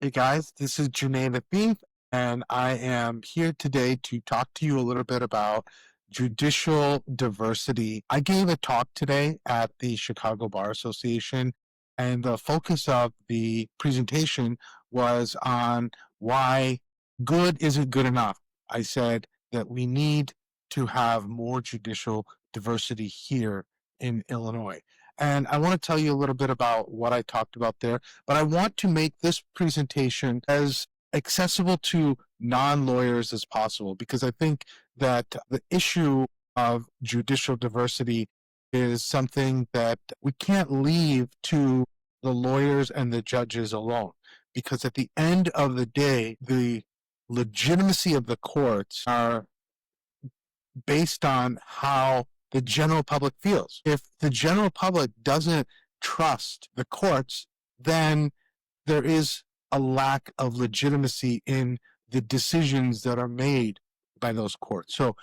Hey guys, this is Janae the Thief, and I am here today to talk to you a little bit about judicial diversity. I gave a talk today at the Chicago Bar Association, and the focus of the presentation was on why good isn't good enough. I said that we need to have more judicial diversity here in Illinois. And I want to tell you a little bit about what I talked about there, but I want to make this presentation as accessible to non-lawyers as possible because I think that the issue of judicial diversity is something that we can't leave to the lawyers and the judges alone, because at the end of the day, the legitimacy of the courts are based on how the general public feels. If the general public doesn't trust the courts, then there is a lack of legitimacy in the decisions that are made by those courts. So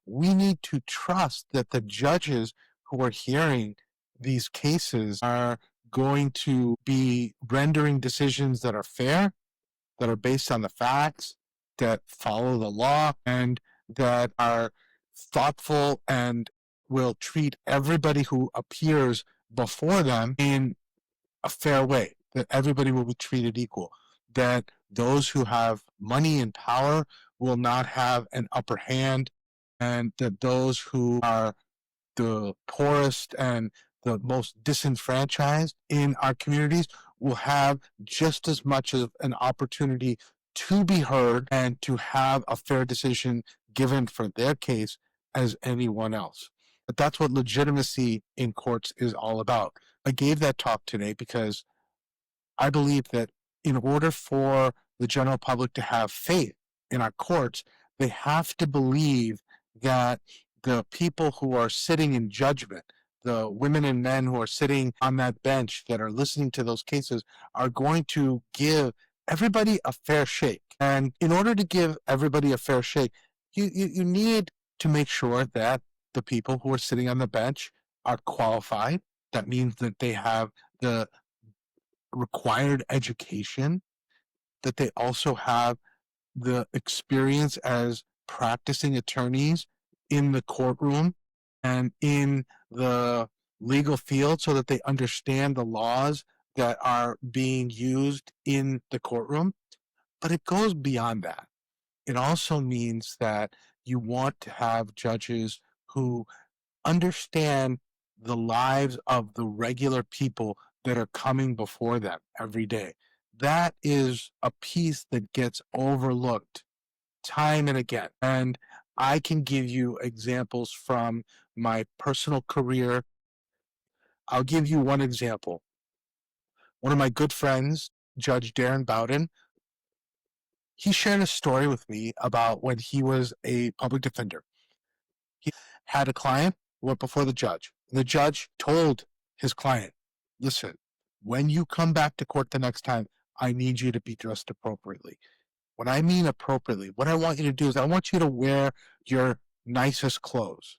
we need to trust that the judges who are hearing these cases are going to be rendering decisions that are fair, that are based on the facts, that follow the law, and that are thoughtful and will treat everybody who appears before them in a fair way, that everybody will be treated equal, that those who have money and power will not have an upper hand, and that those who are the poorest and the most disenfranchised in our communities will have just as much of an opportunity to be heard and to have a fair decision given for their case as anyone else. But that's what legitimacy in courts is all about. I gave that talk today because I believe that in order for the general public to have faith in our courts, they have to believe that the people who are sitting in judgment, the women and men who are sitting on that bench that are listening to those cases, are going to give everybody a fair shake. And in order to give everybody a fair shake, you need to make sure that the people who are sitting on the bench are qualified. That means that they have the required education, that they also have the experience as practicing attorneys in the courtroom and in the legal field so that they understand the laws that are being used in the courtroom. But it goes beyond that. It also means that you want to have judges who understand the lives of the regular people that are coming before them every day. That is a piece that gets overlooked time and again. And I can give you examples from my personal career. I'll give you one example. One of my good friends, Judge Darren Bowden, he shared a story with me about when he was a public defender. He had a client, went before the judge. The judge told his client, listen, when you come back to court the next time, I need you to be dressed appropriately. When I mean appropriately, what I want you to do is I want you to wear your nicest clothes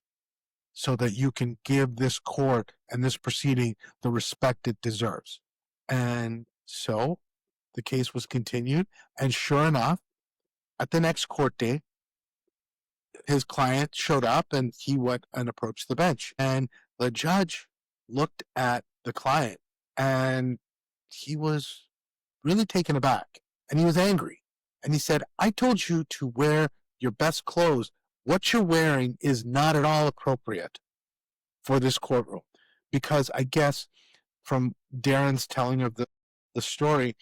so that you can give this court and this proceeding the respect it deserves. And so the case was continued. And sure enough, at the next court date, his client showed up and he went and approached the bench. And the judge looked at the client and he was really taken aback and he was angry. And he said, I told you to wear your best clothes. What you're wearing is not at all appropriate for this courtroom. Because I guess from Darren's telling of the story,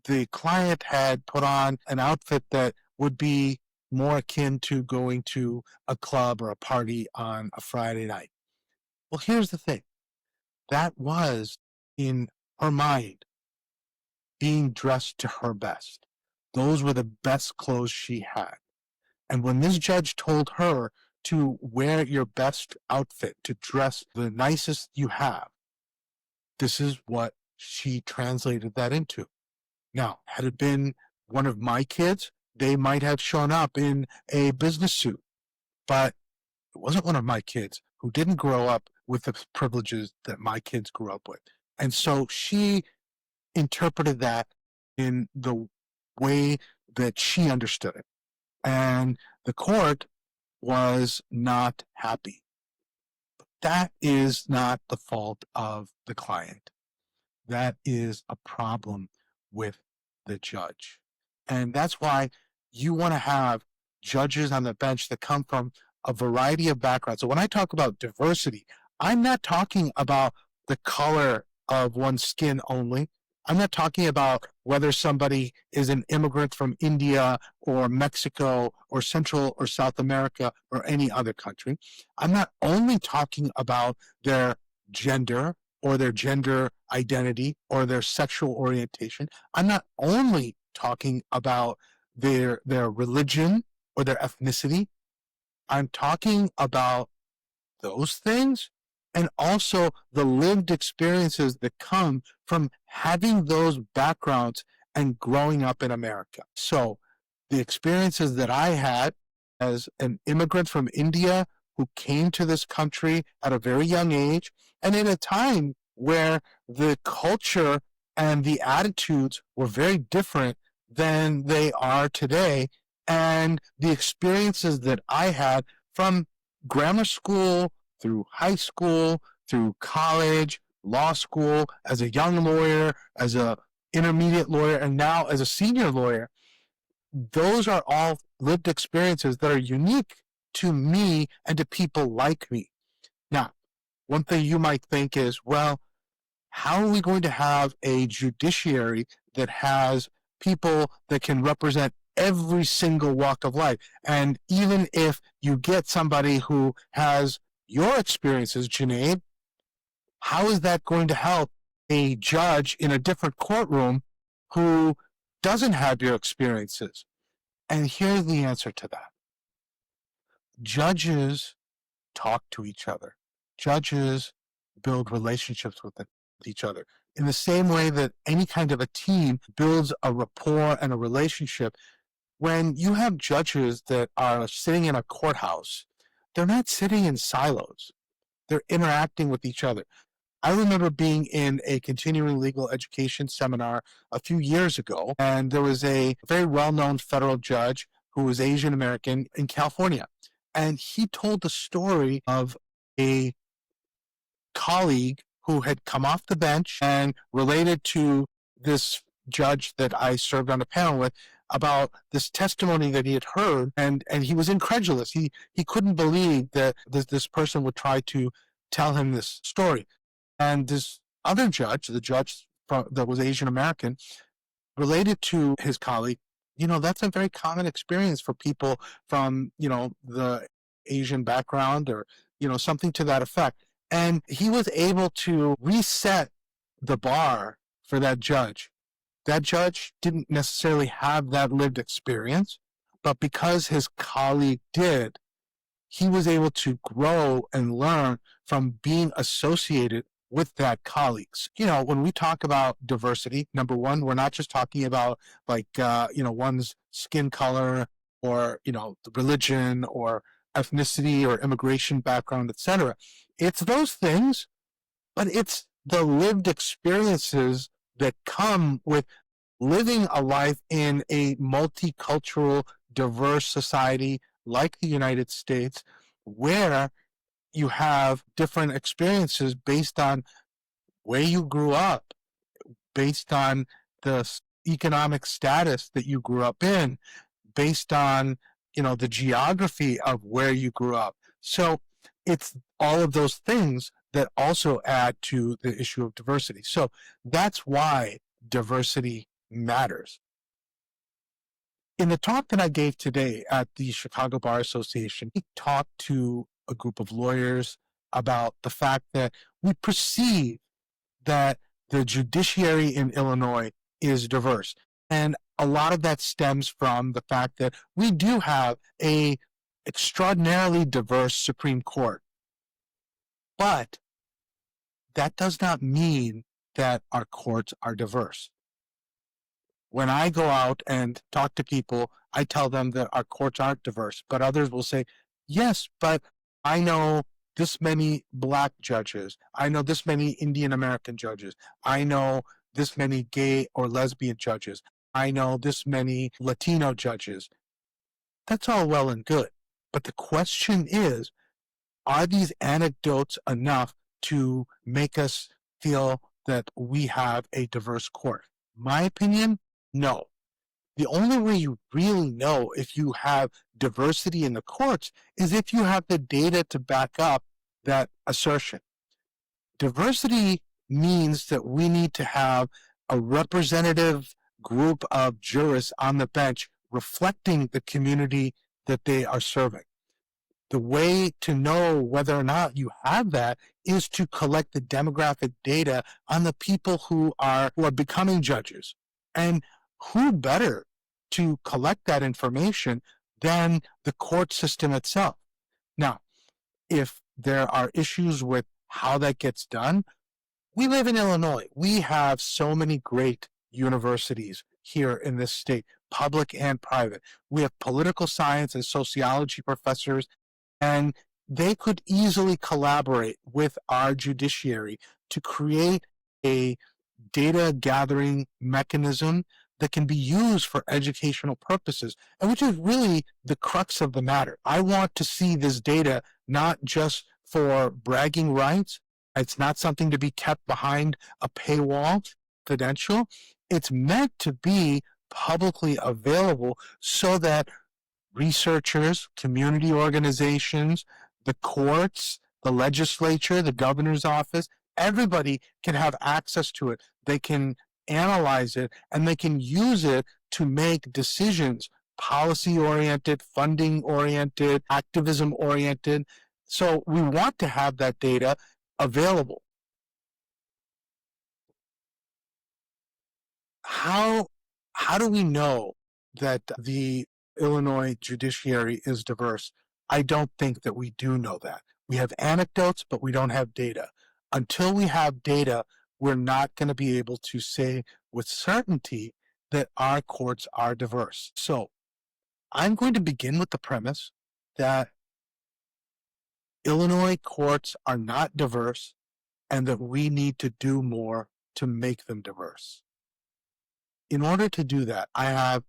the client had put on an outfit that would be more akin to going to a club or a party on a Friday night. Well, here's the thing. That was, in her mind, being dressed to her best. Those were the best clothes she had. And when this judge told her to wear your best outfit, to dress the nicest you have, this is what she translated that into. Now, had it been one of my kids, they might have shown up in a business suit. But it wasn't one of my kids who didn't grow up with the privileges that my kids grew up with. And so she interpreted that in the way that she understood it. And the court was not happy. That is not the fault of the client. That is a problem with the judge. And that's why you want to have judges on the bench that come from a variety of backgrounds. So when I talk about diversity, I'm not talking about the color of one's skin only. I'm not talking about whether somebody is an immigrant from India or Mexico or Central or South America or any other country. I'm not only talking about their gender or their gender identity or their sexual orientation. I'm not only talking about their religion or their ethnicity. I'm talking about those things and also the lived experiences that come from having those backgrounds and growing up in America. So the experiences that I had as an immigrant from India who came to this country at a very young age and in a time where the culture and the attitudes were very different than they are today, and the experiences that I had from grammar school through high school, through college, law school, as a young lawyer, as a intermediate lawyer, and now as a senior lawyer. Those are all lived experiences that are unique to me and to people like me. Now, one thing you might think is, well, how are we going to have a judiciary that has people that can represent every single walk of life? And even if you get somebody who has your experiences, Junaid, how is that going to help a judge in a different courtroom who doesn't have your experiences? And here's the answer to that. Judges talk to each other. Judges build relationships with each other. In the same way that any kind of a team builds a rapport and a relationship, when you have judges that are sitting in a courthouse, they're not sitting in silos. They're interacting with each other. I remember being in a continuing legal education seminar a few years ago, and there was a very well-known federal judge who was Asian American in California. And he told the story of a colleague who had come off the bench and related to this judge that I served on a panel with about this testimony that he had heard, and he was incredulous. He couldn't believe that this person would try to tell him this story. And this other judge, the judge that was Asian American, related to his colleague, that's a very common experience for people from, the Asian background or, something to that effect. And he was able to reset the bar for that judge. That judge didn't necessarily have that lived experience, but because his colleague did, he was able to grow and learn from being associated with that colleagues. When we talk about diversity, number one, we're not just talking about one's skin color or, religion or ethnicity or immigration background, etc. It's those things, but it's the lived experiences that come with living a life in a multicultural, diverse society like the United States, where you have different experiences based on where you grew up, based on the economic status that you grew up in, based on, the geography of where you grew up. So it's all of those things that also add to the issue of diversity. So that's why diversity matters. In the talk that I gave today at the Chicago Bar Association, we talked to a group of lawyers about the fact that we perceive that the judiciary in Illinois is diverse. And a lot of that stems from the fact that we do have a extraordinarily diverse Supreme Court. But that does not mean that our courts are diverse. When I go out and talk to people, I tell them that our courts aren't diverse, but others will say, yes, but I know this many black judges. I know this many Indian American judges. I know this many gay or lesbian judges. I know this many Latino judges. That's all well and good. But the question is, are these anecdotes enough to make us feel that we have a diverse court? My opinion, no. The only way you really know if you have diversity in the courts is if you have the data to back up that assertion. Diversity means that we need to have a representative group of jurists on the bench reflecting the community that they are serving. The way to know whether or not you have that is to collect the demographic data on the people who are becoming judges. And who better to collect that information than the court system itself? Now, if there are issues with how that gets done, we live in Illinois. We have so many great universities here in this state, public and private. We have political science and sociology professors, and they could easily collaborate with our judiciary to create a data gathering mechanism that can be used for educational purposes, and which is really the crux of the matter. I want to see this data not just for bragging rights. It's not something to be kept behind a paywall credential. It's meant to be publicly available so that researchers, community organizations, the courts, the legislature, the governor's office, everybody can have access to it. They can analyze it and they can use it to make decisions, policy oriented, funding oriented, activism oriented. So we want to have that data available. How do we know that the Illinois judiciary is diverse? I don't think that we do know that. We have anecdotes, but we don't have data. Until we have data, we're not going to be able to say with certainty that our courts are diverse. So I'm going to begin with the premise that Illinois courts are not diverse and that we need to do more to make them diverse. In order to do that, I have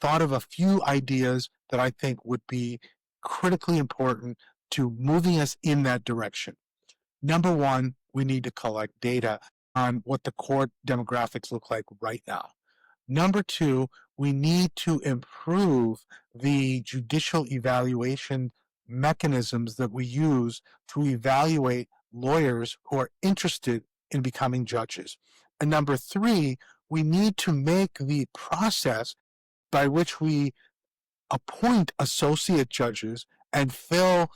thought of a few ideas that I think would be critically important to moving us in that direction. Number one, we need to collect data on what the court demographics look like right now. Number two, we need to improve the judicial evaluation mechanisms that we use to evaluate lawyers who are interested in becoming judges. And number three, we need to make the process by which we appoint associate judges and fill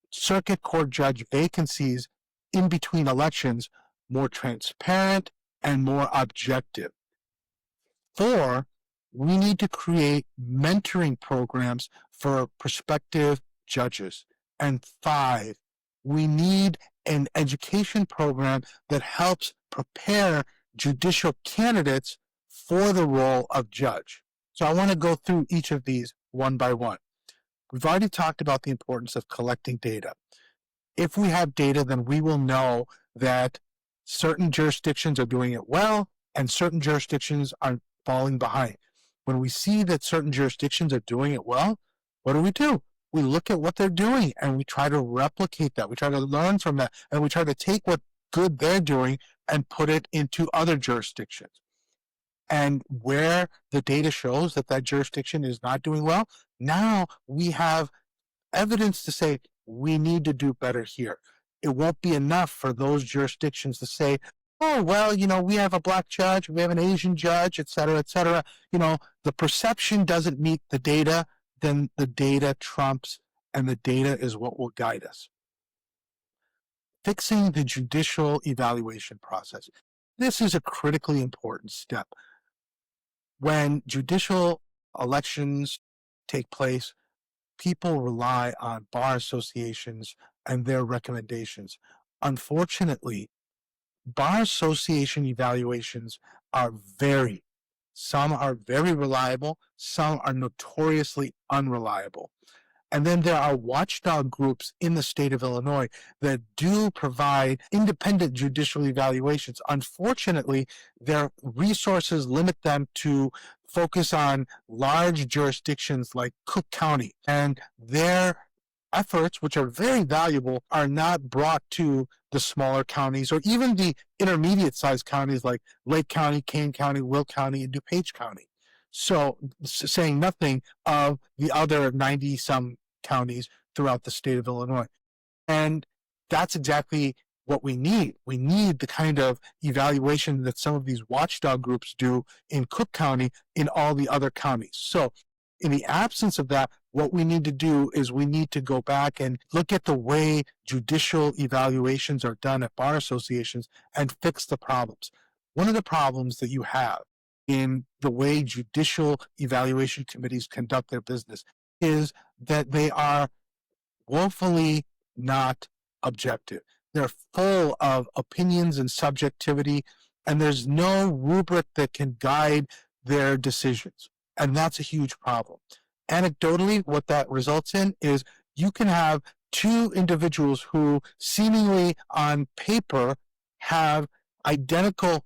circuit court judge vacancies in between elections more transparent and more objective. Four, we need to create mentoring programs for prospective judges. And five, we need an education program that helps prepare judicial candidates for the role of judge. So I want to go through each of these one by one. We've already talked about the importance of collecting data. If we have data, then we will know that certain jurisdictions are doing it well and certain jurisdictions are falling behind. When we see that certain jurisdictions are doing it well, what do? We look at what they're doing and we try to replicate that. We try to learn from that and we try to take what good they're doing and put it into other jurisdictions. And where the data shows that that jurisdiction is not doing well, now we have evidence to say we need to do better here. It won't be enough for those jurisdictions to say, oh, well, we have a black judge, we have an Asian judge, et cetera, et cetera. The perception doesn't meet the data, then the data trumps, and the data is what will guide us. Fixing the judicial evaluation process. This is a critically important step. When judicial elections take place, people rely on bar associations and their recommendations. Unfortunately, bar association evaluations are varied. Some are very reliable, some are notoriously unreliable. And then there are watchdog groups in the state of Illinois that do provide independent judicial evaluations. Unfortunately, their resources limit them to focus on large jurisdictions like Cook County, and their efforts, which are very valuable, are not brought to the smaller counties or even the intermediate sized counties like Lake County, Kane County, Will County, and DuPage County. So, saying nothing of the other 90 some counties throughout the state of Illinois. And that's exactly what we need. We need the kind of evaluation that some of these watchdog groups do in Cook County in all the other counties. So, in the absence of that, what we need to do is we need to go back and look at the way judicial evaluations are done at bar associations and fix the problems. One of the problems that you have in the way judicial evaluation committees conduct their business is that they are woefully not objective. They're full of opinions and subjectivity, and there's no rubric that can guide their decisions. And that's a huge problem. Anecdotally, what that results in is you can have two individuals who seemingly on paper have identical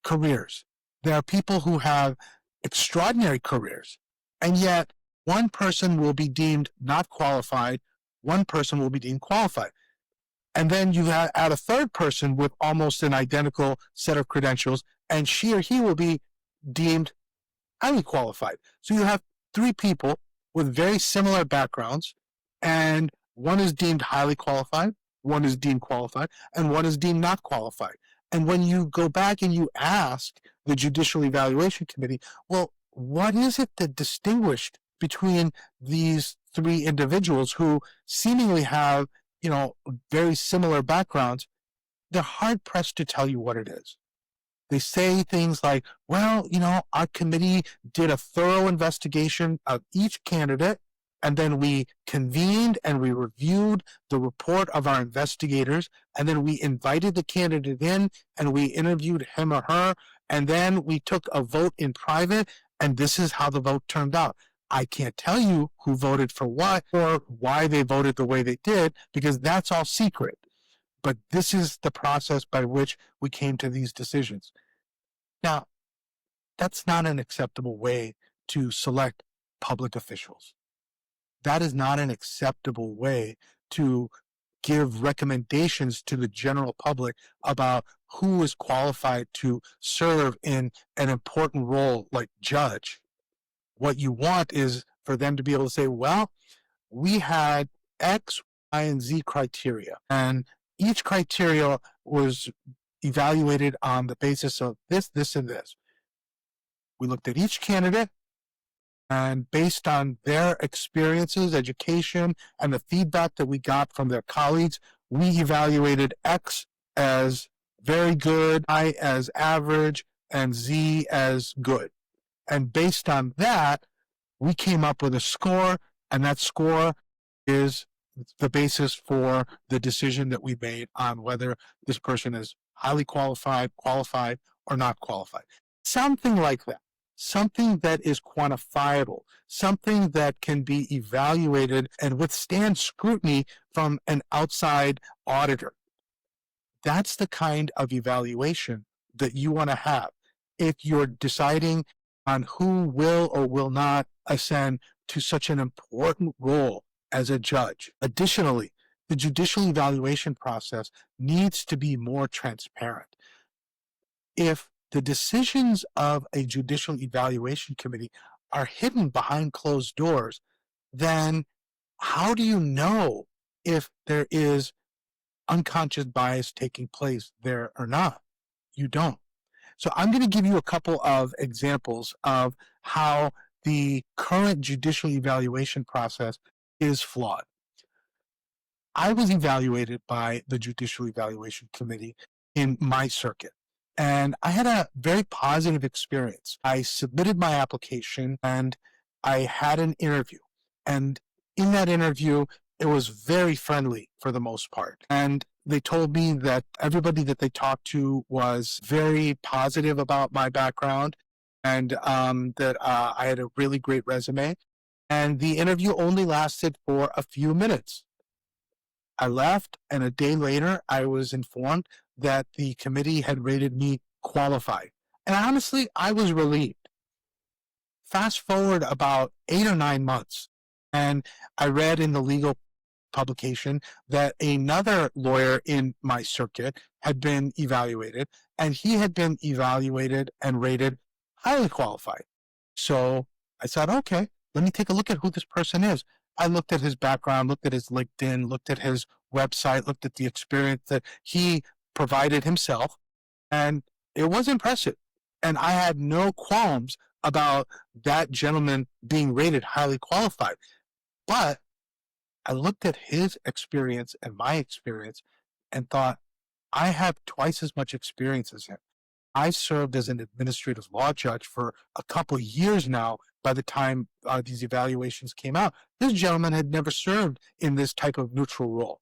careers. There are people who have extraordinary careers, and yet one person will be deemed not qualified, one person will be deemed qualified. And then you add a third person with almost an identical set of credentials, and she or he will be deemed highly qualified. So you have three people with very similar backgrounds, and one is deemed highly qualified, one is deemed qualified, and one is deemed not qualified. And when you go back and you ask the Judicial Evaluation Committee, well, what is it that distinguished between these three individuals who seemingly have, very similar backgrounds? They're hard pressed to tell you what it is. They say things like, well, our committee did a thorough investigation of each candidate, and then we convened and we reviewed the report of our investigators, and then we invited the candidate in and we interviewed him or her, and then we took a vote in private, and this is how the vote turned out. I can't tell you who voted for what or why they voted the way they did, because that's all secret. But this is the process by which we came to these decisions. Now, that's not an acceptable way to select public officials. That is not an acceptable way to give recommendations to the general public about who is qualified to serve in an important role like judge. What you want is for them to be able to say, well, we had X, Y, and Z criteria, and each criteria was evaluated on the basis of this, this, and this. We looked at each candidate, and based on their experiences, education, and the feedback that we got from their colleagues, we evaluated X as very good, Y as average, and Z as good. And based on that, we came up with a score, and that score is the basis for the decision that we made on whether this person is highly qualified, or not qualified. Something like that. Something that is quantifiable, something that can be evaluated and withstand scrutiny from an outside auditor. That's the kind of evaluation that you want to have if you're deciding on who will or will not ascend to such an important role as a judge. Additionally, the judicial evaluation process needs to be more transparent. If the decisions of a judicial evaluation committee are hidden behind closed doors, then how do you know if there is unconscious bias taking place there or not? You don't. So I'm going to give you a couple of examples of how the current judicial evaluation process is flawed. I was evaluated by the Judicial Evaluation Committee in my circuit, and I had a very positive experience. I submitted my application and I had an interview. And in that interview, it was very friendly for the most part. And they told me that everybody that they talked to was very positive about my background, and that I had a really great resume. and the interview only lasted for a few minutes. I left, and a day later, I was informed that the committee had rated me qualified. And honestly, I was relieved. Fast forward about 8 or 9 months, and I read in the legal publication that another lawyer in my circuit had been evaluated, and he had been evaluated and rated highly qualified. So I said, okay, let me take a look at who this person is. I looked at his background, looked at his LinkedIn, looked at his website, looked at the experience that he provided himself, and it was impressive. And I had no qualms about that gentleman being rated highly qualified. But I looked at his experience and my experience and thought, I have twice as much experience as him. I served as an administrative law judge for a couple of years now by the time these evaluations came out. This gentleman had never served in this type of neutral role.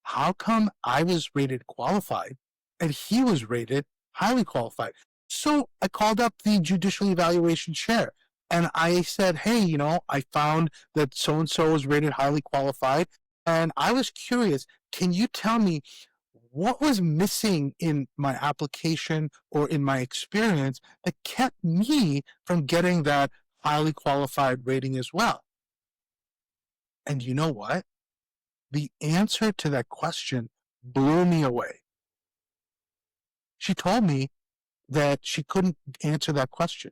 How come I was rated qualified and he was rated highly qualified? So I called up the judicial evaluation chair and I said, hey, I found that so-and-so was rated highly qualified. And I was curious, can you tell me what was missing in my application or in my experience that kept me from getting that highly qualified rating as well? And you know what? The answer to that question blew me away. She told me that she couldn't answer that question.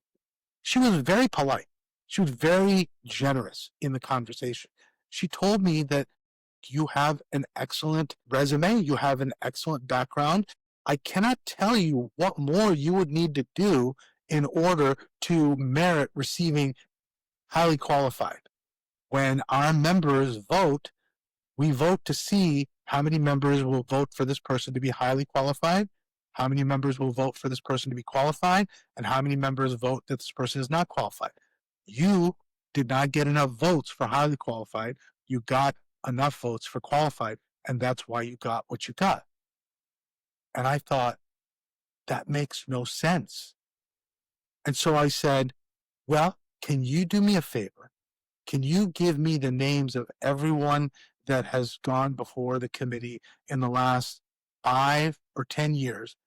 She was very polite. She was very generous in the conversation. She told me that you have an excellent resume, you have an excellent background. I cannot tell you what more you would need to do in order to merit receiving highly qualified. When our members vote, we vote to see how many members will vote for this person to be highly qualified, how many members will vote for this person to be qualified, and how many members vote that this person is not qualified. You did not get enough votes for highly qualified. You got enough votes for qualified, and that's why you got what you got. And I thought, that makes no sense. And so I said, well, can you do me a favor? Can you give me the names of everyone that has gone before the committee in the last 5 or 10 years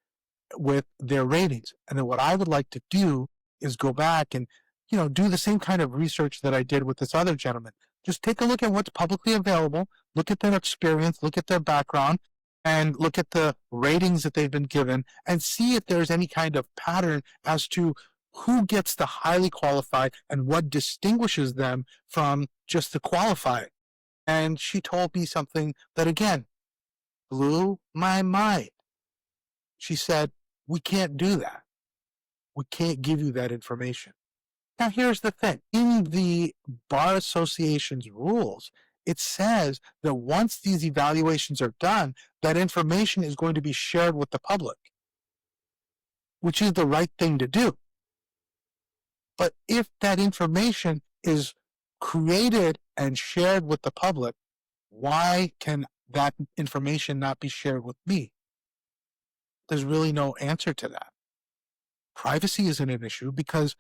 with their ratings? And then what I would like to do is go back and, do the same kind of research that I did with this other gentleman. Just take a look at what's publicly available, look at their experience, look at their background, and look at the ratings that they've been given and see if there's any kind of pattern as to who gets the highly qualified and what distinguishes them from just the qualified. And she told me something that, again, blew my mind. She said, we can't do that. We can't give you that information. Now, here's the thing. In the Bar Association's rules, it says that once these evaluations are done, that information is going to be shared with the public, which is the right thing to do. But if that information is created and shared with the public, why can that information not be shared with me? There's really no answer to that. Privacy isn't an issue because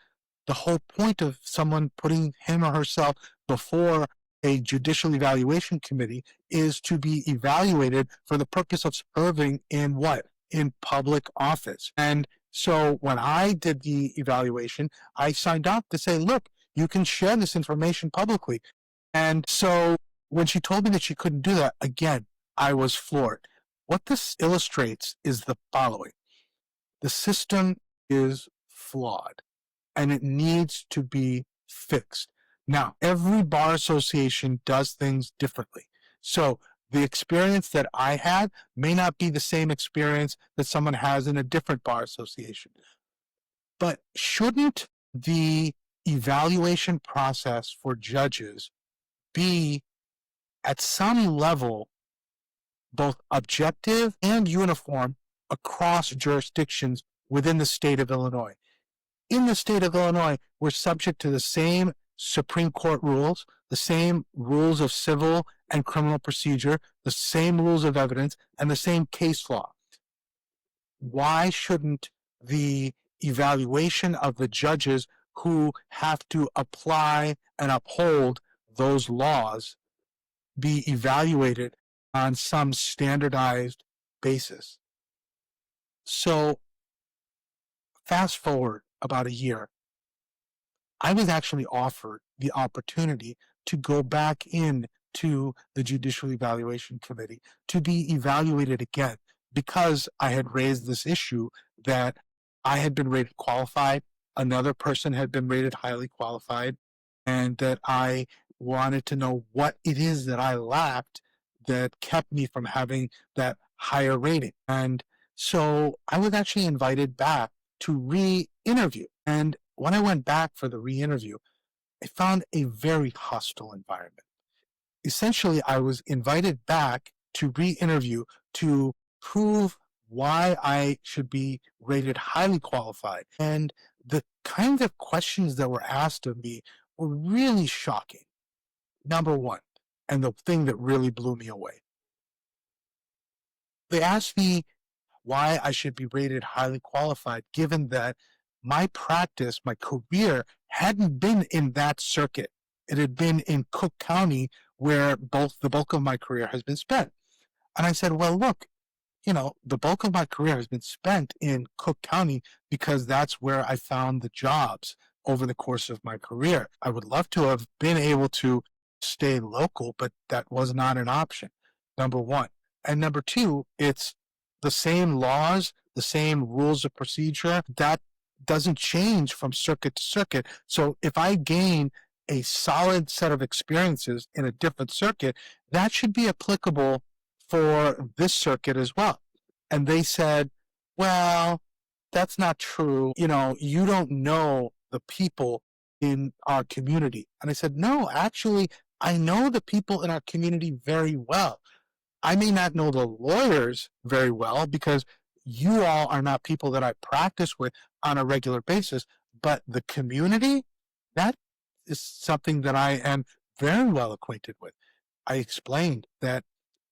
the whole point of someone putting him or herself before a judicial evaluation committee is to be evaluated for the purpose of serving in what? In public office. And so when I did the evaluation, I signed up to say, look, you can share this information publicly. And so when she told me that she couldn't do that, again, I was floored. What this illustrates is the following. The system is flawed and it needs to be fixed. Now, every bar association does things differently. So the experience that I had may not be the same experience that someone has in a different bar association. But shouldn't the evaluation process for judges be at some level both objective and uniform across jurisdictions within the state of Illinois? In the state of Illinois, we're subject to the same Supreme Court rules, the same rules of civil and criminal procedure, the same rules of evidence, and the same case law. Why shouldn't the evaluation of the judges who have to apply and uphold those laws be evaluated on some standardized basis. So fast forward about a year, I was actually offered the opportunity to go back in to the Judicial Evaluation Committee to be evaluated again because I had raised this issue that I had been rated qualified, another person had been rated highly qualified, and that I wanted to know what it is that I lacked that kept me from having that higher rating. And so I was actually invited back to re-interview. And when I went back for the re-interview, I found a very hostile environment. Essentially, I was invited back to re-interview to prove why I should be rated highly qualified. And the kind of questions that were asked of me were really shocking. Number one, and the thing that really blew me away, they asked me why I should be rated highly qualified, given that my practice, my career hadn't been in that circuit. It had been in Cook County, where the bulk of my career has been spent. And I said, well, look, the bulk of my career has been spent in Cook County because that's where I found the jobs over the course of my career. I would love to have been able to stay local, but that was not an option, number one. And number two, it's the same laws, the same rules of procedure. That doesn't change from circuit to circuit. So if I gain a solid set of experiences in a different circuit, that should be applicable for this circuit as well. And they said, well, that's not true. You don't know the people in our community. And I said, no, actually, I know the people in our community very well. I may not know the lawyers very well because you all are not people that I practice with on a regular basis, but the community, that is something that I am very well acquainted with. I explained that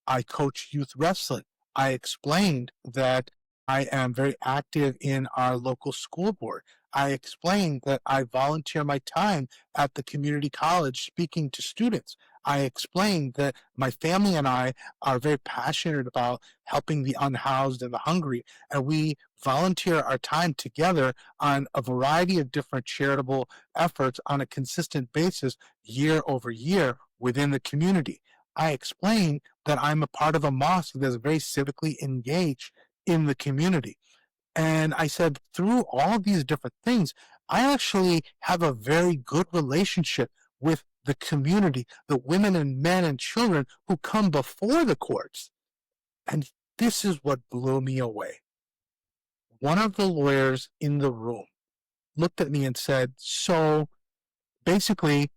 I coach youth wrestling. I explained that I am very active in our local school board. I explained that I volunteer my time at the community college speaking to students. I explained that my family and I are very passionate about helping the unhoused and the hungry, and we volunteer our time together on a variety of different charitable efforts on a consistent basis year over year within the community. I explained that I'm a part of a mosque that's very civically engaged in the community. And I said, through all these different things, I actually have a very good relationship with the community, the women and men and children who come before the courts. And this is what blew me away. One of the lawyers in the room looked at me and said, so basically,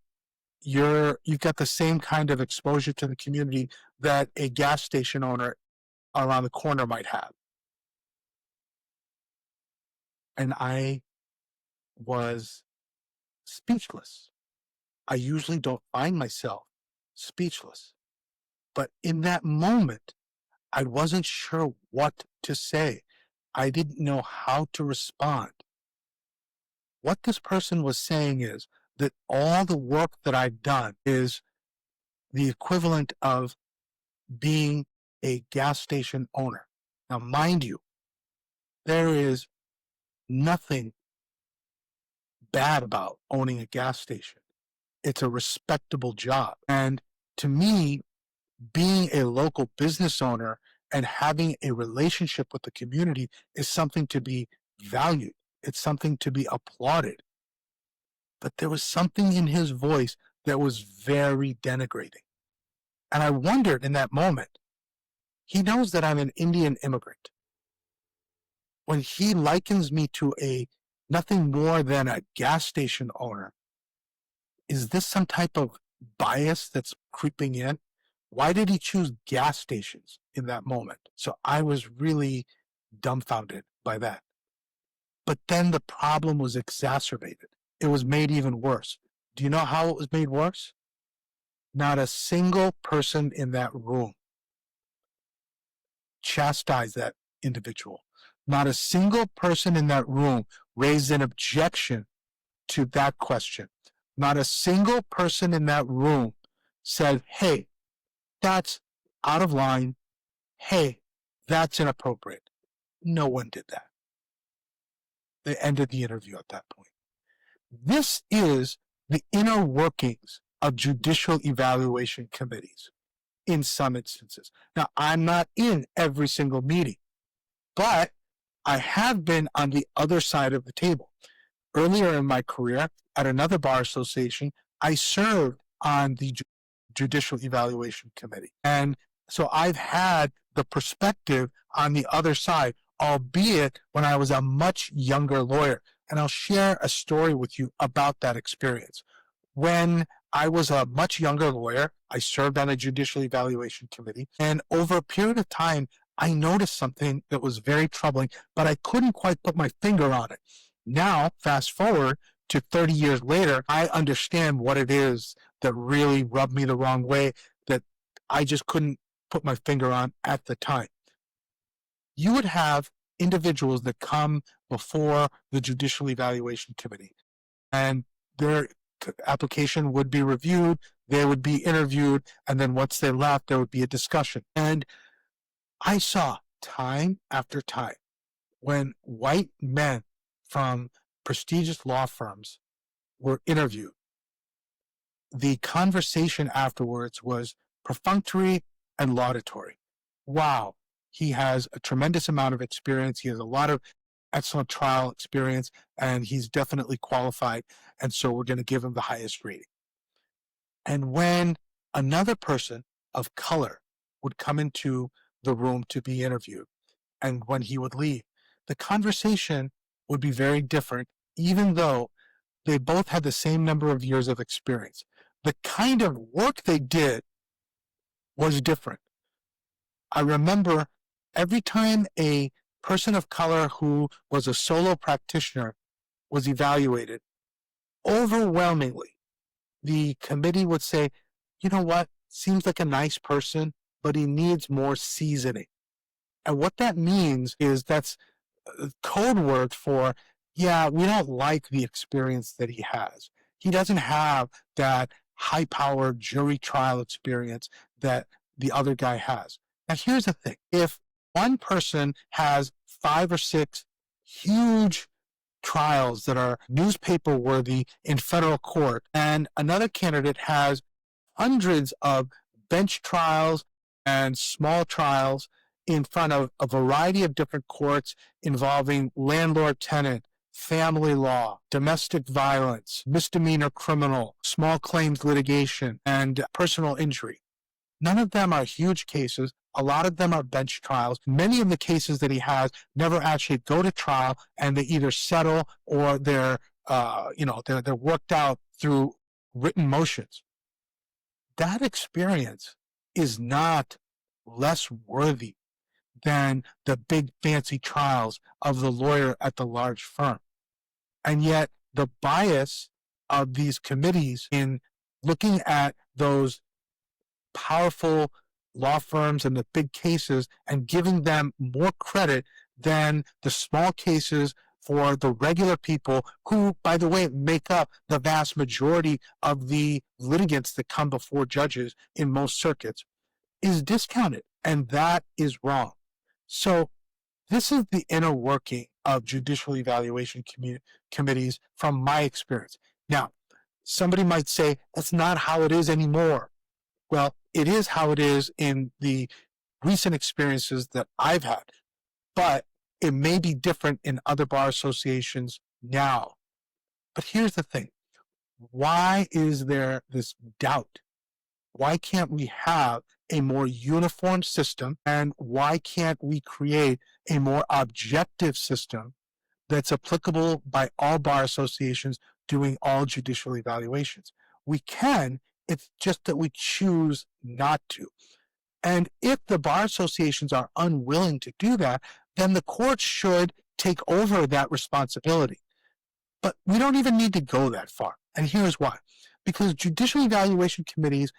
you've got the same kind of exposure to the community that a gas station owner around the corner might have. And I was speechless. I usually don't find myself speechless. But in that moment, I wasn't sure what to say. I didn't know how to respond. What this person was saying is that all the work that I've done is the equivalent of being a gas station owner. Now, mind you, there is nothing bad about owning a gas station. It's a respectable job. And to me, being a local business owner and having a relationship with the community is something to be valued. It's something to be applauded. But there was something in his voice that was very denigrating. And I wondered in that moment, he knows that I'm an Indian immigrant. When he likens me to nothing more than a gas station owner, is this some type of bias that's creeping in? Why did he choose gas stations in that moment? So I was really dumbfounded by that. But then the problem was exacerbated. It was made even worse. Do you know how it was made worse? Not a single person in that room chastised that individual. Not a single person in that room raised an objection to that question. Not a single person in that room said, hey, that's out of line. Hey, that's inappropriate. No one did that. They ended the interview at that point. This is the inner workings of judicial evaluation committees in some instances. Now, I'm not in every single meeting, but I have been on the other side of the table. Earlier in my career at another bar association, I served on the Judicial Evaluation Committee. And so I've had the perspective on the other side, albeit when I was a much younger lawyer. And I'll share a story with you about that experience. When I was a much younger lawyer, I served on a Judicial Evaluation Committee. And over a period of time, I noticed something that was very troubling, but I couldn't quite put my finger on it. Now, fast forward to 30 years later, I understand what it is that really rubbed me the wrong way that I just couldn't put my finger on at the time. You would have individuals that come before the Judicial Evaluation Committee, and their application would be reviewed, they would be interviewed, and then once they left, there would be a discussion. And I saw time after time when white men from prestigious law firms were interviewed, the conversation afterwards was perfunctory and laudatory. Wow, he has a tremendous amount of experience. He has a lot of excellent trial experience, and he's definitely qualified, and so we're going to give him the highest rating. And when another person of color would come into the room to be interviewed, and when he would leave, the conversation would be very different, even though they both had the same number of years of experience. The kind of work they did was different. I remember every time a person of color who was a solo practitioner was evaluated, overwhelmingly, the committee would say, you know what, seems like a nice person, but he needs more seasoning. And what that means is that's code word for, yeah, we don't like the experience that he has. He doesn't have that high-powered jury trial experience that the other guy has. Now, here's the thing. If one person has 5 or 6 huge trials that are newspaper worthy in federal court, and another candidate has hundreds of bench trials and small trials in front of a variety of different courts involving landlord-tenant, family law, domestic violence, misdemeanor criminal, small claims litigation, and personal injury. None of them are huge cases. A lot of them are bench trials. Many of the cases that he has never actually go to trial, and they either settle or they're worked out through written motions. That experience is not less worthy than the big fancy trials of the lawyer at the large firm. And yet the bias of these committees in looking at those powerful law firms and the big cases and giving them more credit than the small cases for the regular people who, by the way, make up the vast majority of the litigants that come before judges in most circuits, is discounted. And that is wrong. So this is the inner working of judicial evaluation committees from my experience. Now, somebody might say, that's not how it is anymore. Well, it is how it is in the recent experiences that I've had, but it may be different in other bar associations now. But here's the thing. Why is there this doubt? Why can't we have a more uniform system, and why can't we create a more objective system that's applicable by all bar associations doing all judicial evaluations? We can, it's just that we choose not to. And if the bar associations are unwilling to do that, then the courts should take over that responsibility. But we don't even need to go that far. And here's why. Because judicial evaluation committees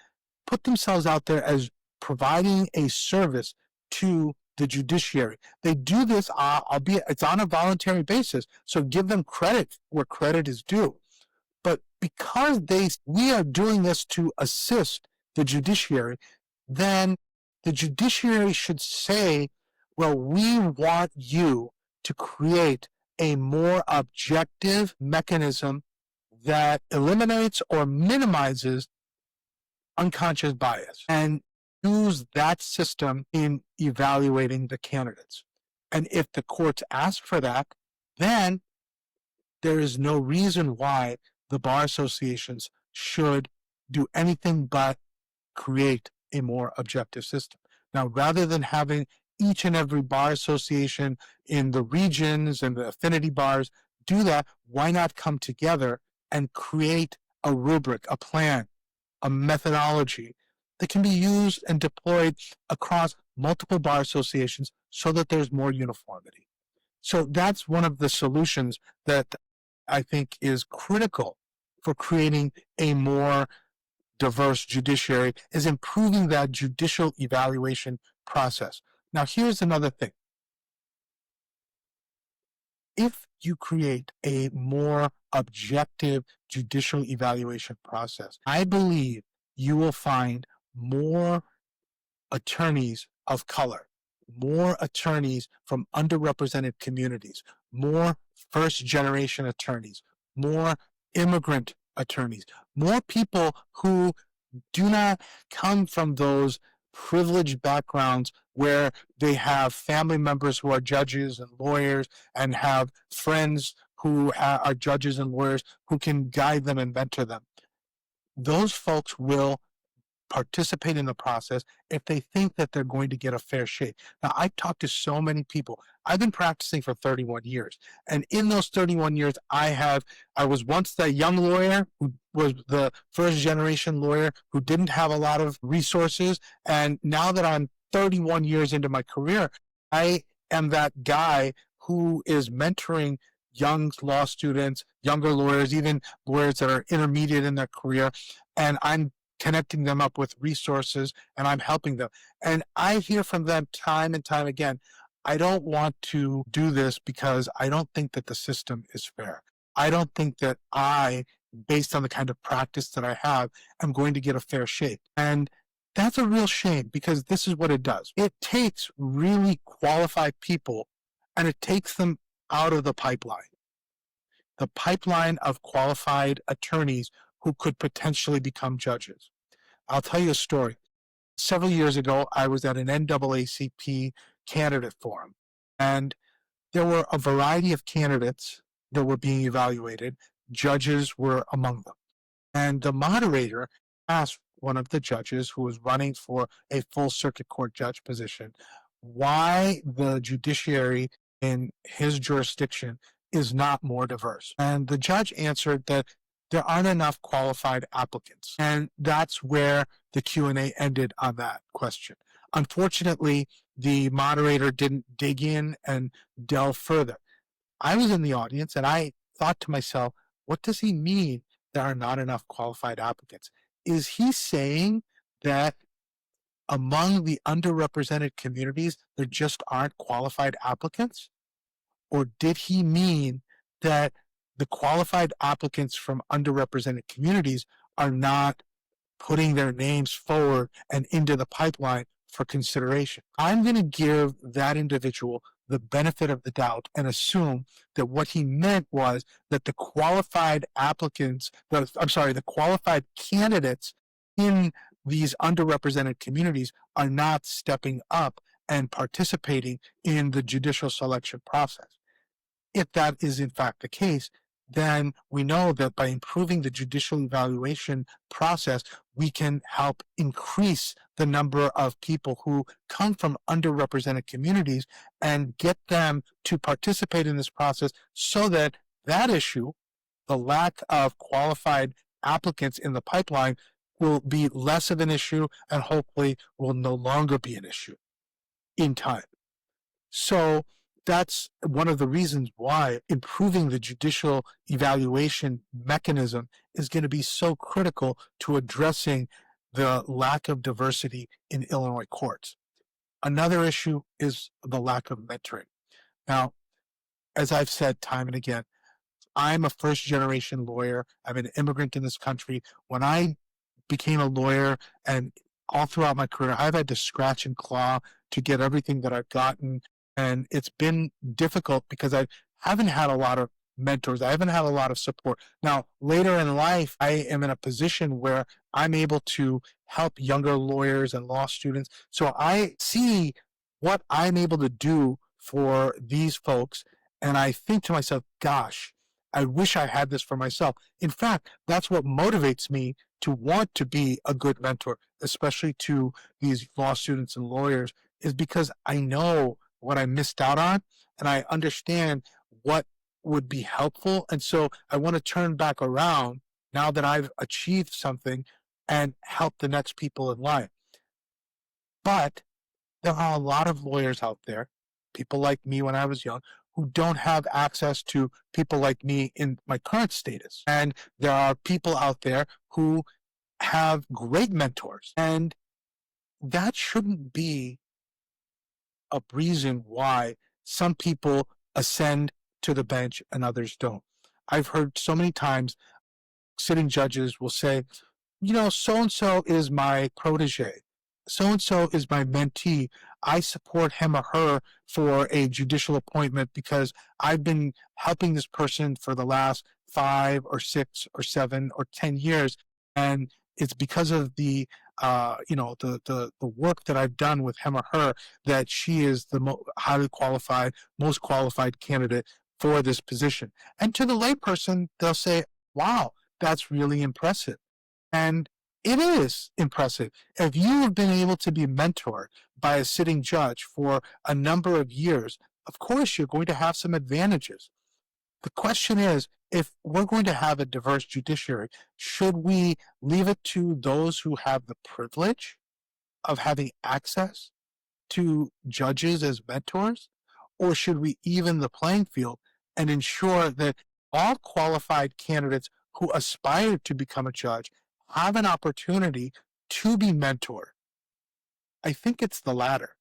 put themselves out there as providing a service to the judiciary. They do this, albeit it's on a voluntary basis, so give them credit where credit is due. because we are doing this to assist the judiciary, then the judiciary should say, well, we want you to create a more objective mechanism that eliminates or minimizes unconscious bias and use that system in evaluating the candidates. And if the courts ask for that, then there is no reason why the bar associations should do anything but create a more objective system. Now, rather than having each and every bar association in the regions and the affinity bars do that, why not come together and create a rubric, a plan, a methodology that can be used and deployed across multiple bar associations so that there's more uniformity. So that's one of the solutions that I think is critical for creating a more diverse judiciary, is improving that judicial evaluation process. Now, here's another thing. If you create a more objective judicial evaluation process, I believe you will find more attorneys of color, more attorneys from underrepresented communities, more first generation attorneys, more immigrant attorneys, more people who do not come from those privileged backgrounds where they have family members who are judges and lawyers and have friends who are judges and lawyers who can guide them and mentor them. Those folks will participate in the process if they think that they're going to get a fair shake. Now, I've talked to so many people. I've been practicing for 31 years. And in those 31 years, I was once that young lawyer who was the first generation lawyer who didn't have a lot of resources. And now that I'm 31 years into my career, I am that guy who is mentoring young law students, younger lawyers, even lawyers that are intermediate in their career. And I'm connecting them up with resources, and I'm helping them. And I hear from them time and time again, I don't want to do this because I don't think that the system is fair. I don't think that based on the kind of practice that I have, am going to get a fair shake. And that's a real shame, because this is what it does. It takes really qualified people and it takes them out of the pipeline of qualified attorneys who could potentially become judges. I'll tell you a story. Several years ago, I was at an NAACP candidate forum, and there were a variety of candidates that were being evaluated. Judges were among them. And the moderator asked one of the judges who was running for a full circuit court judge position why the judiciary in his jurisdiction is not more diverse. And the judge answered that there aren't enough qualified applicants. And that's where the Q&A ended on that question. Unfortunately, the moderator didn't dig in and delve further. I was in the audience and I thought to myself, what does he mean there are not enough qualified applicants? Is he saying that among the underrepresented communities, there just aren't qualified applicants? Or did he mean that the qualified applicants from underrepresented communities are not putting their names forward and into the pipeline for consideration? I'm going to give that individual the benefit of the doubt and assume that what he meant was that the qualified the qualified candidates in these underrepresented communities are not stepping up and participating in the judicial selection process. If that is in fact the case, then we know that by improving the judicial evaluation process, we can help increase the number of people who come from underrepresented communities and get them to participate in this process so that that issue, the lack of qualified applicants in the pipeline, will be less of an issue and hopefully will no longer be an issue in time. So that's one of the reasons why improving the judicial evaluation mechanism is going to be so critical to addressing the lack of diversity in Illinois courts. Another issue is the lack of mentoring. Now, as I've said time and again, I'm a first generation lawyer. I'm an immigrant in this country. When I became a lawyer and all throughout my career, I've had to scratch and claw to get everything that I've gotten. And it's been difficult because I haven't had a lot of mentors. I haven't had a lot of support. Now, later in life, I am in a position where I'm able to help younger lawyers and law students. So I see what I'm able to do for these folks. And I think to myself, gosh, I wish I had this for myself. In fact, that's what motivates me to want to be a good mentor, especially to these law students and lawyers, is because I know what I missed out on and I understand what would be helpful. And so I want to turn back around now that I've achieved something and help the next people in line. But there are a lot of lawyers out there, people like me when I was young, who don't have access to people like me in my current status. And there are people out there who have great mentors. And that shouldn't be a reason why some people ascend to the bench and others don't. I've heard so many times sitting judges will say, you know, so and so is my protege. So and so is my mentee. I support him or her for a judicial appointment because I've been helping this person for the last 5 or 6 or 7 or 10 years. And it's because of the the work that I've done with him or her that she is the highly qualified, most qualified candidate for this position. And to the layperson, they'll say, wow, that's really impressive. And it is impressive. If you have been able to be mentored by a sitting judge for a number of years, of course you're going to have some advantages. The question is, if we're going to have a diverse judiciary, should we leave it to those who have the privilege of having access to judges as mentors? Or should we even the playing field and ensure that all qualified candidates who aspire to become a judge have an opportunity to be mentored? I think it's the latter.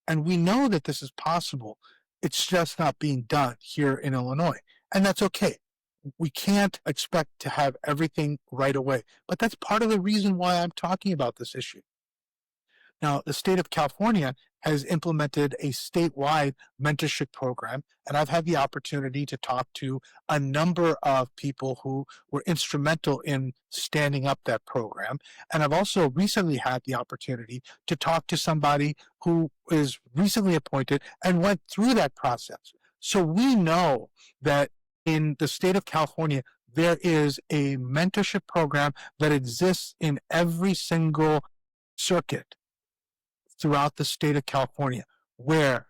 And we know that this is possible. It's just not being done here in Illinois. And that's okay. We can't expect to have everything right away. But that's part of the reason why I'm talking about this issue. Now, the state of California has implemented a statewide mentorship program, and I've had the opportunity to talk to a number of people who were instrumental in standing up that program. And I've also recently had the opportunity to talk to somebody who is recently appointed and went through that process. So we know that in the state of California, there is a mentorship program that exists in every single circuit throughout the state of California, where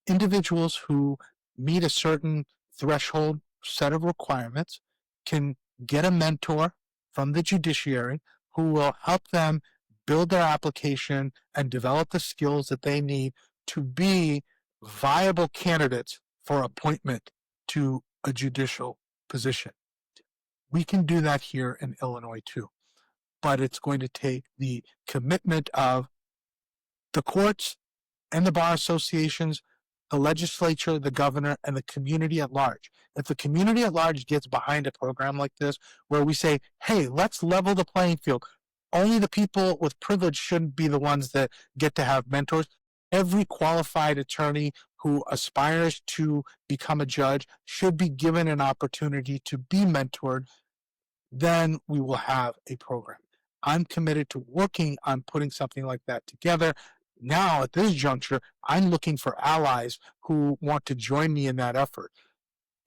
individuals who meet a certain threshold set of requirements can get a mentor from the judiciary who will help them build their application and develop the skills that they need to be viable candidates for appointment to a judicial position. We can do that here in Illinois too, but it's going to take the commitment of the courts and the bar associations, the legislature, the governor, and the community at large. If the community at large gets behind a program like this, where we say, hey, let's level the playing field, only the people with privilege shouldn't be the ones that get to have mentors. Every qualified attorney who aspires to become a judge should be given an opportunity to be mentored. Then we will have a program. I'm committed to working on putting something like that together. Now, at this juncture, I'm looking for allies who want to join me in that effort.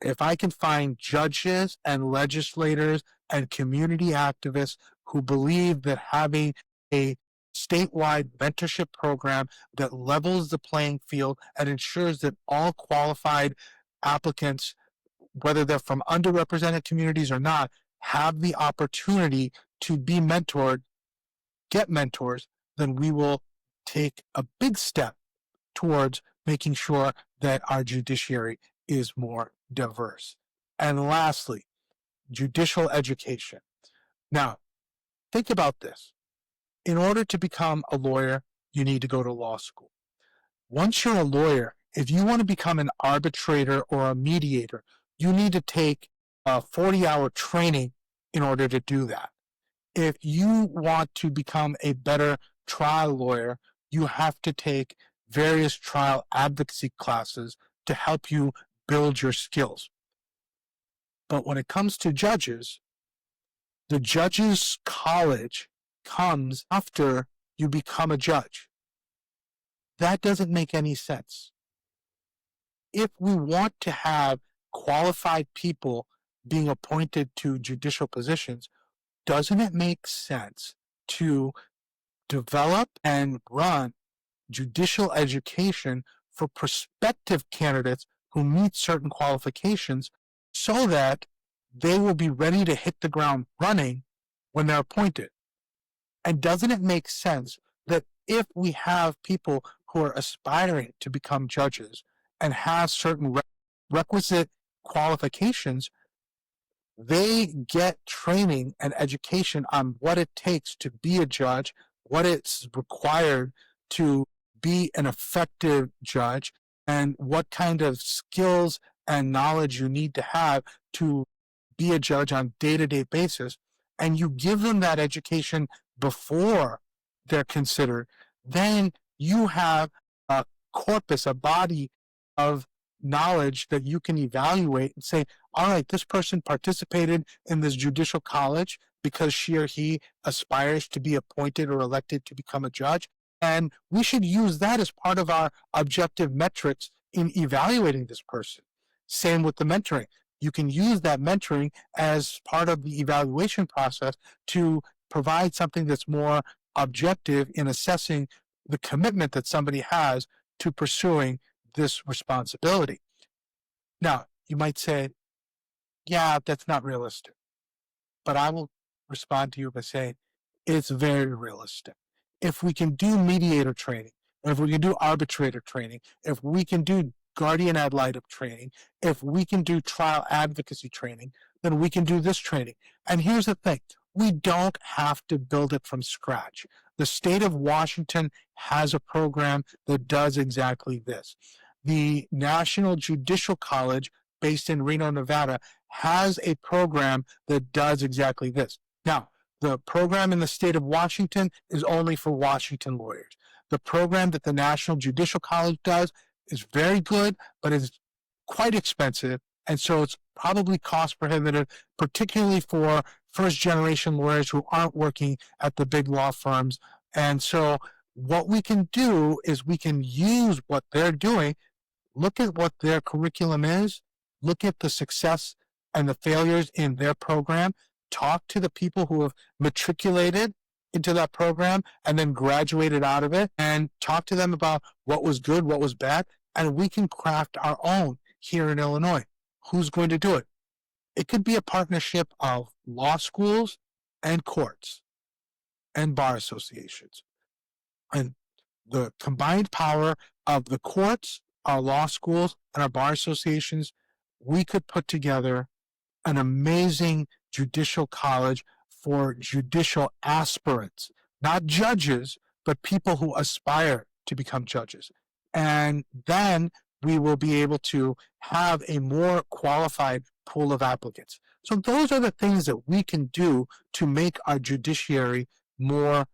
If I can find judges and legislators and community activists who believe that having a statewide mentorship program that levels the playing field and ensures that all qualified applicants, whether they're from underrepresented communities or not, have the opportunity to be mentored, get mentors, then we will take a big step towards making sure that our judiciary is more diverse. And lastly, judicial education. Now, think about this. In order to become a lawyer, you need to go to law school. Once you're a lawyer, if you want to become an arbitrator or a mediator, you need to take a 40-hour training in order to do that. If you want to become a better trial lawyer, you have to take various trial advocacy classes to help you build your skills. But when it comes to judges, the judges college comes after you become a judge. That doesn't make any sense. If we want to have qualified people being appointed to judicial positions, doesn't it make sense to develop and run judicial education for prospective candidates who meet certain qualifications so that they will be ready to hit the ground running when they're appointed? And doesn't it make sense that if we have people who are aspiring to become judges and have certain requisite qualifications, they get training and education on what it takes to be a judge, what it's required to be an effective judge, and what kind of skills and knowledge you need to have to be a judge on a day-to-day basis, and you give them that education before they're considered, then you have a corpus, a body of knowledge that you can evaluate and say, all right, this person participated in this judicial college because she or he aspires to be appointed or elected to become a judge. And we should use that as part of our objective metrics in evaluating this person. Same with the mentoring. You can use that mentoring as part of the evaluation process to provide something that's more objective in assessing the commitment that somebody has to pursuing this responsibility. Now, you might say, yeah, that's not realistic. But I will respond to you by saying it's very realistic. If we can do mediator training, if we can do arbitrator training, if we can do guardian ad litem training, if we can do trial advocacy training, then we can do this training. And here's the thing, we don't have to build it from scratch. The state of Washington has a program that does exactly this. The National Judicial College, based in Reno, Nevada, has a program that does exactly this. Now, the program in the state of Washington is only for Washington lawyers. The program that the National Judicial College does is very good, but is quite expensive, and so it's probably cost prohibitive, particularly for first-generation lawyers who aren't working at the big law firms. And so what we can do is we can use what they're doing, look at what their curriculum is, look at the success and the failures in their program, talk to the people who have matriculated into that program and then graduated out of it, and talk to them about what was good, what was bad, and we can craft our own here in Illinois. Who's going to do it? It could be a partnership of law schools and courts and bar associations. And the combined power of the courts, our law schools, and our bar associations, we could put together an amazing judicial college for judicial aspirants, not judges, but people who aspire to become judges. And then we will be able to have a more qualified pool of applicants. So those are the things that we can do to make our judiciary more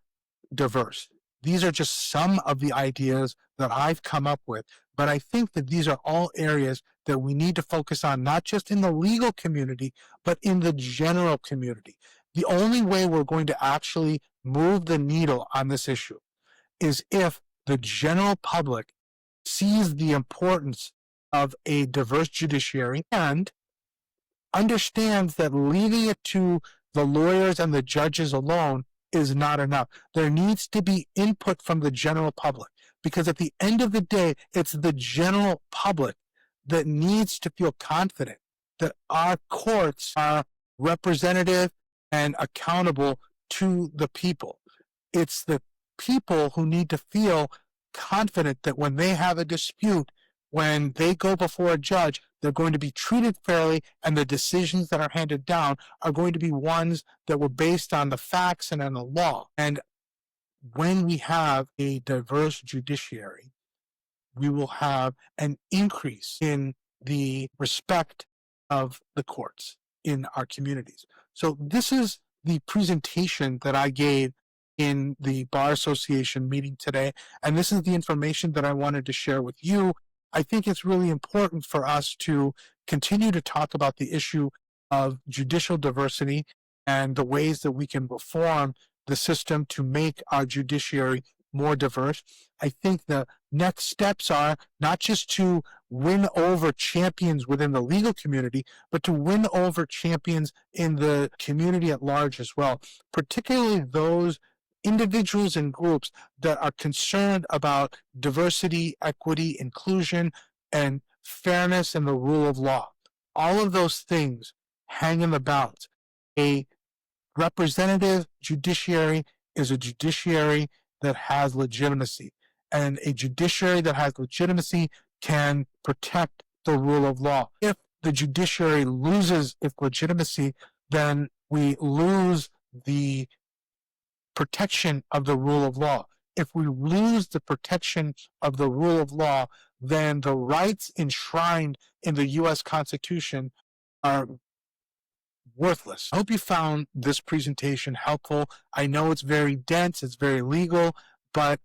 diverse. These are just some of the ideas that I've come up with, but I think that these are all areas that we need to focus on, not just in the legal community, but in the general community. The only way we're going to actually move the needle on this issue is if the general public sees the importance of a diverse judiciary and understands that leaving it to the lawyers and the judges alone is not enough. There needs to be input from the general public, because at the end of the day, it's the general public that needs to feel confident that our courts are representative and accountable to the people. It's the people who need to feel confident that when they have a dispute, when they go before a judge, they're going to be treated fairly, and the decisions that are handed down are going to be ones that were based on the facts and on the law. And when we have a diverse judiciary, we will have an increase in the respect of the courts. in our communities. So this is the presentation that I gave in the Bar Association meeting today, and this is the information that I wanted to share with you. I think it's really important for us to continue to talk about the issue of judicial diversity and the ways that we can reform the system to make our judiciary more diverse. I think the next steps are not just to win over champions within the legal community, but to win over champions in the community at large as well, particularly those individuals and groups that are concerned about diversity, equity, inclusion, and fairness and the rule of law. All of those things hang in the balance. A representative judiciary is a judiciary that has legitimacy, and a judiciary that has legitimacy can protect the rule of law. If the judiciary loses its legitimacy, then we lose the protection of the rule of law. If we lose the protection of the rule of law, then the rights enshrined in the U.S. Constitution are worthless. I hope you found this presentation helpful. I know it's very dense, it's very legal, but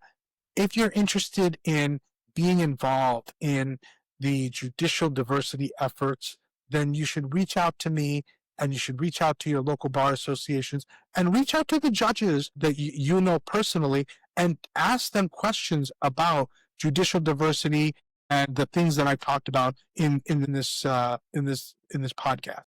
if you're interested in being involved in the judicial diversity efforts, then you should reach out to me, and you should reach out to your local bar associations, and reach out to the judges that you know personally, and ask them questions about judicial diversity and the things that I talked about in this podcast.